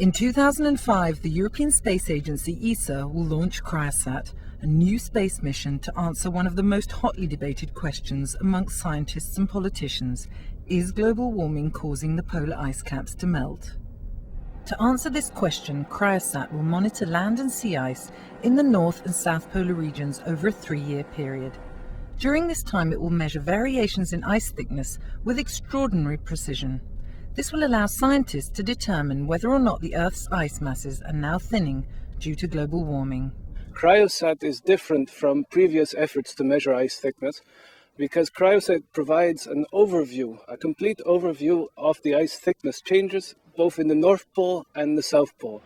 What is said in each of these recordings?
In 2005, the European Space Agency ESA will launch CryoSat, a new space mission to answer one of the most hotly debated questions amongst scientists and politicians: is global warming causing the polar ice caps to melt? To answer this question, CryoSat will monitor land and sea ice in the North and South Polar regions over a 3-year period. During this time, it will measure variations in ice thickness with extraordinary precision. This will allow scientists to determine whether or not the Earth's ice masses are now thinning due to global warming. CryoSat is different from previous efforts to measure ice thickness because CryoSat provides an overview, a complete overview of the ice thickness changes both in the North Pole and the South Pole.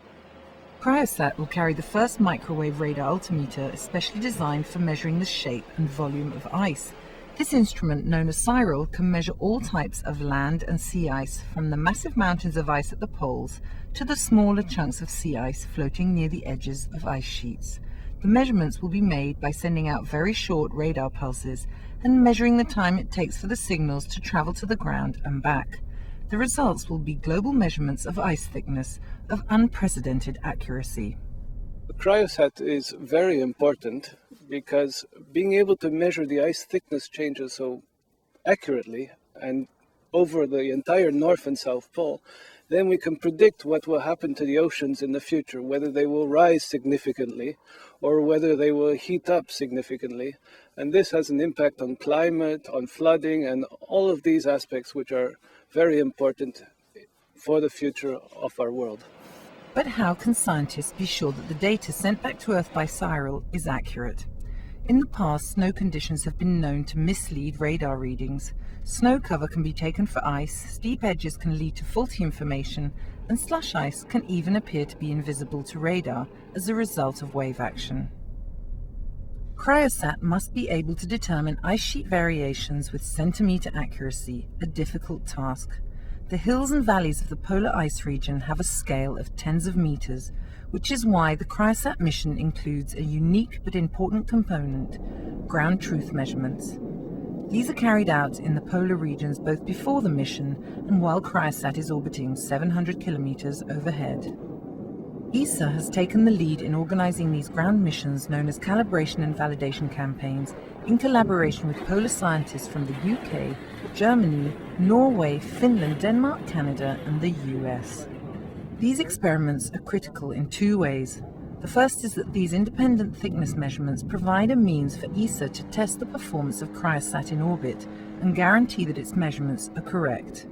CryoSat will carry the first microwave radar altimeter especially designed for measuring the shape and volume of ice. This instrument, known as CryoSat, can measure all types of land and sea ice, from the massive mountains of ice at the poles to the smaller chunks of sea ice floating near the edges of ice sheets. The measurements will be made by sending out very short radar pulses and measuring the time it takes for the signals to travel to the ground and back. The results will be global measurements of ice thickness of unprecedented accuracy. CryoSat is very important because being able to measure the ice thickness changes so accurately and over the entire North and South Pole, then we can predict what will happen to the oceans in the future, whether they will rise significantly or whether they will heat up significantly. And this has an impact on climate, on flooding, and all of these aspects which are very important for the future of our world. But how can scientists be sure that the data sent back to Earth by CryoSat is accurate? In the past, snow conditions have been known to mislead radar readings. Snow cover can be taken for ice, steep edges can lead to faulty information, and slush ice can even appear to be invisible to radar as a result of wave action. CryoSat must be able to determine ice sheet variations with centimeter accuracy, a difficult task. The hills and valleys of the polar ice region have a scale of tens of meters, which is why the CryoSat mission includes a unique but important component: ground truth measurements. These are carried out in the polar regions both before the mission and while CryoSat is orbiting 700 kilometers overhead. ESA has taken the lead in organizing these ground missions known as calibration and validation campaigns in collaboration with polar scientists from the UK, Germany, Norway, Finland, Denmark, Canada, and the US. These experiments are critical in 2 ways. The first is that these independent thickness measurements provide a means for ESA to test the performance of CryoSat in orbit and guarantee that its measurements are correct.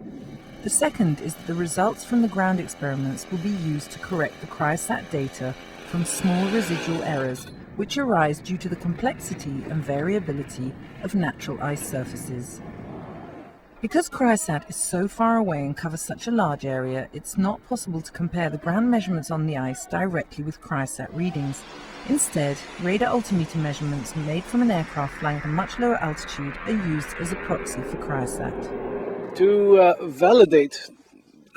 The second is that the results from the ground experiments will be used to correct the CryoSat data from small residual errors which arise due to the complexity and variability of natural ice surfaces. Because CryoSat is so far away and covers such a large area, it's not possible to compare the ground measurements on the ice directly with CryoSat readings. Instead, radar altimeter measurements made from an aircraft flying at a much lower altitude are used as a proxy for CryoSat. To validate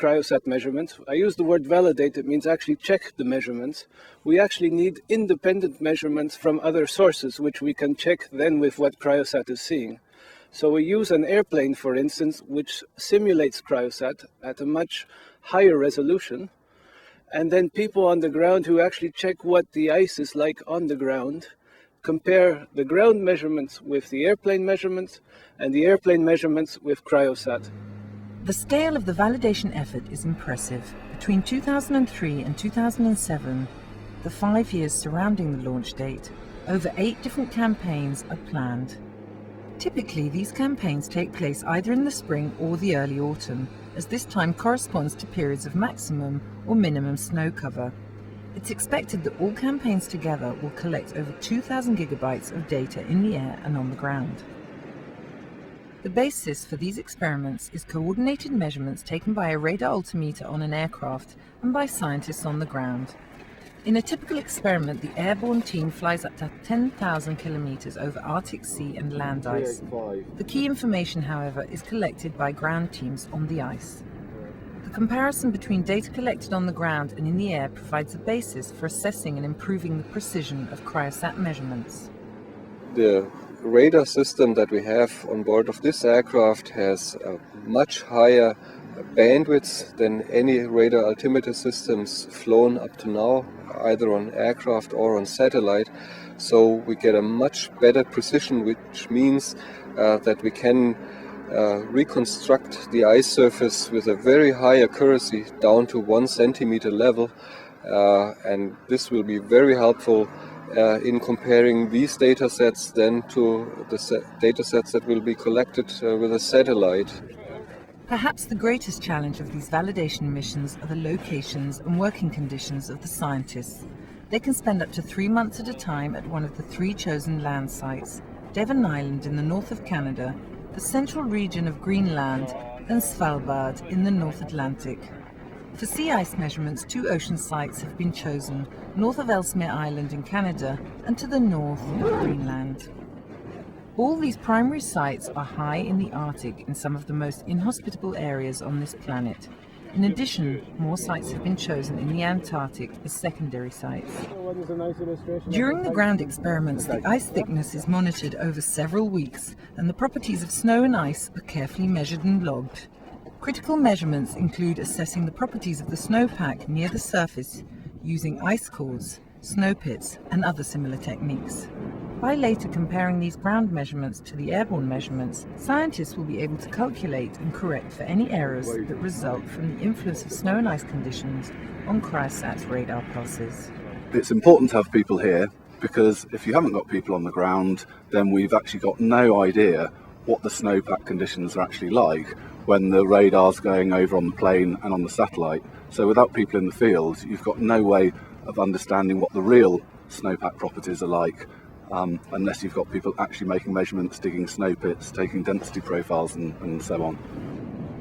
CryoSat measurements, I use the word validate, it means actually check the measurements. We actually need independent measurements from other sources, which we can check then with what CryoSat is seeing. So we use an airplane, for instance, which simulates CryoSat at a much higher resolution. And then people on the ground who actually check what the ice is like on the ground, compare the ground measurements with the airplane measurements and the airplane measurements with CryoSat. The scale of the validation effort is impressive. Between 2003 and 2007, the 5 years surrounding the launch date, over 8 different campaigns are planned. Typically, these campaigns take place either in the spring or the early autumn, as this time corresponds to periods of maximum or minimum snow cover. It's expected that all campaigns together will collect over 2,000 gigabytes of data in the air and on the ground. The basis for these experiments is coordinated measurements taken by a radar altimeter on an aircraft and by scientists on the ground. In a typical experiment, the airborne team flies up to 10,000 kilometers over Arctic Sea and land ice. The key information, however, is collected by ground teams on the ice. The comparison between data collected on the ground and in the air provides a basis for assessing and improving the precision of CryoSat measurements. The radar system that we have on board of this aircraft has a much higher bandwidth than any radar altimeter systems flown up to now, either on aircraft or on satellite. So we get a much better precision, which means that we can reconstruct the ice surface with a very high accuracy down to 1 centimeter level, and this will be very helpful in comparing these data sets then to the data sets that will be collected with a satellite. Perhaps the greatest challenge of these validation missions are the locations and working conditions of the scientists. They can spend up to 3 months at a time at one of the 3 chosen land sites: Devon Island in the north of Canada, the central region of Greenland, and Svalbard in the North Atlantic. For sea ice measurements, 2 ocean sites have been chosen, north of Ellesmere Island in Canada and to the north of Greenland. All these primary sites are high in the Arctic in some of the most inhospitable areas on this planet. In addition, more sites have been chosen in the Antarctic as secondary sites. During the ground experiments, the ice thickness is monitored over several weeks, and the properties of snow and ice are carefully measured and logged. Critical measurements include assessing the properties of the snowpack near the surface using ice cores, snow pits, and other similar techniques. By later comparing these ground measurements to the airborne measurements, scientists will be able to calculate and correct for any errors that result from the influence of snow and ice conditions on CryoSat's radar pulses. It's important to have people here, because if you haven't got people on the ground, then we've actually got no idea what the snowpack conditions are actually like when the radar's going over on the plane and on the satellite. So without people in the field, you've got no way of understanding what the real snowpack properties are like, unless you've got people actually making measurements, digging snow pits, taking density profiles and so on.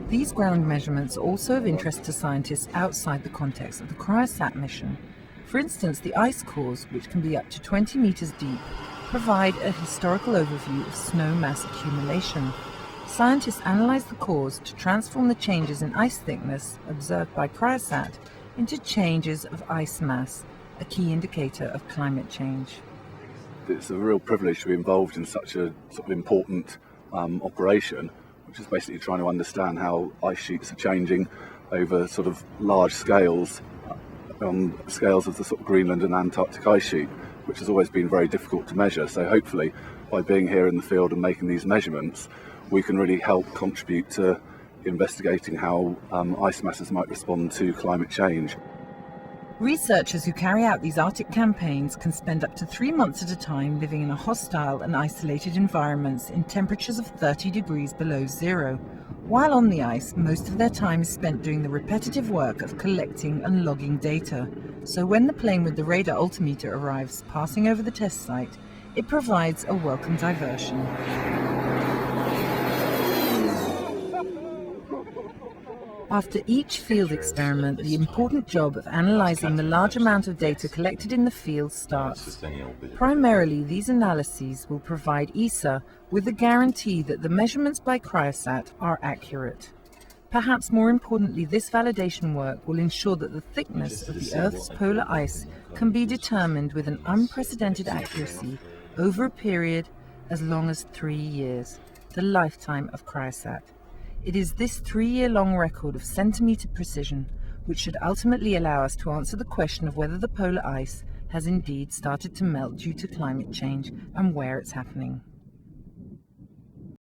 These ground measurements are also of interest to scientists outside the context of the CryoSat mission. For instance, the ice cores, which can be up to 20 meters deep, provide a historical overview of snow mass accumulation. Scientists analyze the cores to transform the changes in ice thickness observed by CryoSat into changes of ice mass, a key indicator of climate change. It's a real privilege to be involved in such a sort of important operation, which is basically trying to understand how ice sheets are changing over sort of large scales, on scales of the sort of Greenland and Antarctic ice sheet, which has always been very difficult to measure. So hopefully, by being here in the field and making these measurements, we can really help contribute to investigating how ice masses might respond to climate change. Researchers who carry out these Arctic campaigns can spend up to 3 months at a time living in a hostile and isolated environments in temperatures of 30 degrees below zero. While on the ice, most of their time is spent doing the repetitive work of collecting and logging data. So when the plane with the radar altimeter arrives passing over the test site, it provides a welcome diversion. After each field experiment, the important job of analyzing the large amount of data collected in the field starts. Primarily, these analyses will provide ESA with the guarantee that the measurements by CryoSat are accurate. Perhaps more importantly, this validation work will ensure that the thickness of the Earth's polar ice can be determined with an unprecedented accuracy over a period as long as 3 years, the lifetime of CryoSat. It is this 3-year-long record of centimeter precision which should ultimately allow us to answer the question of whether the polar ice has indeed started to melt due to climate change and where it's happening.